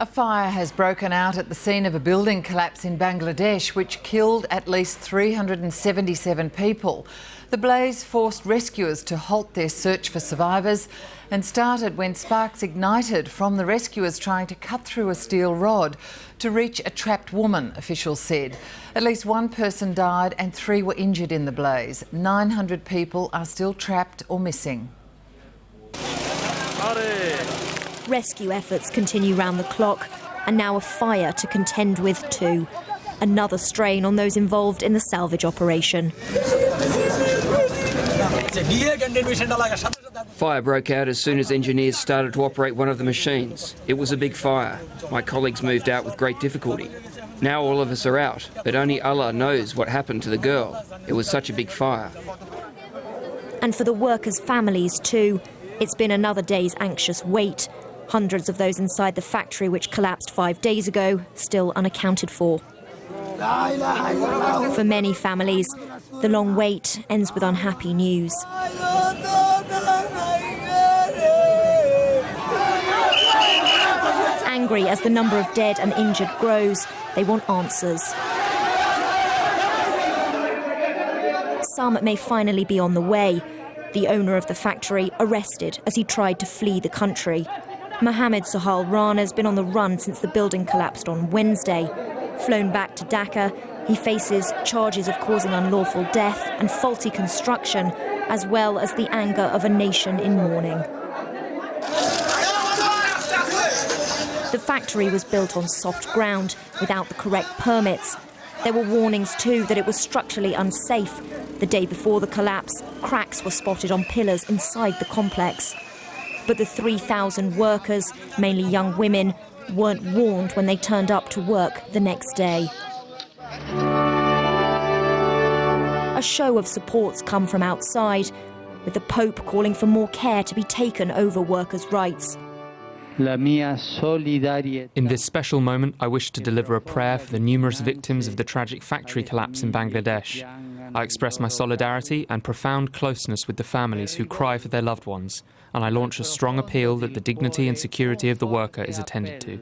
A fire has broken out at the scene of a building collapse in Bangladesh, which killed at least 377 people. The blaze forced rescuers to halt their search for survivors and started when sparks ignited from the rescuers trying to cut through a steel rod to reach a trapped woman, officials said. At least one person died and 3 were injured in the blaze. 900 people are still trapped or missing. Rescue efforts continue round the clock, and now a fire to contend with too. Another strain on those involved in the salvage operation. Fire broke out as soon as engineers started to operate one of the machines. It was a big fire. My colleagues moved out with great difficulty. Now all of us are out, but only Allah knows what happened to the girl. It was such a big fire. And for the workers' families too, it's been another day's anxious wait. Hundreds of those inside the factory which collapsed 5 days ago still unaccounted for. For many families, the long wait ends with unhappy news. Angry as the number of dead and injured grows, they want answers. Some may finally be on the way. The owner of the factory arrested as he tried to flee the country. Mohammed Sohail Rana has been on the run since the building collapsed on Wednesday. Flown back to Dhaka, he faces charges of causing unlawful death and faulty construction, as well as the anger of a nation in mourning. The factory was built on soft ground without the correct permits. There were warnings too that it was structurally unsafe. The day before the collapse, cracks were spotted on pillars inside the complex. But the 3,000 workers, mainly young women, weren't warned when they turned up to work the next day. A show of support's come from outside, with the Pope calling for more care to be taken over workers' rights. In this special moment, I wish to deliver a prayer for the numerous victims of the tragic factory collapse in Bangladesh. I express my solidarity and profound closeness with the families who cry for their loved ones, and I launch a strong appeal that the dignity and security of the worker is attended to.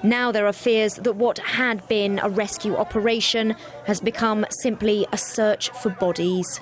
Now there are fears that what had been a rescue operation has become simply a search for bodies.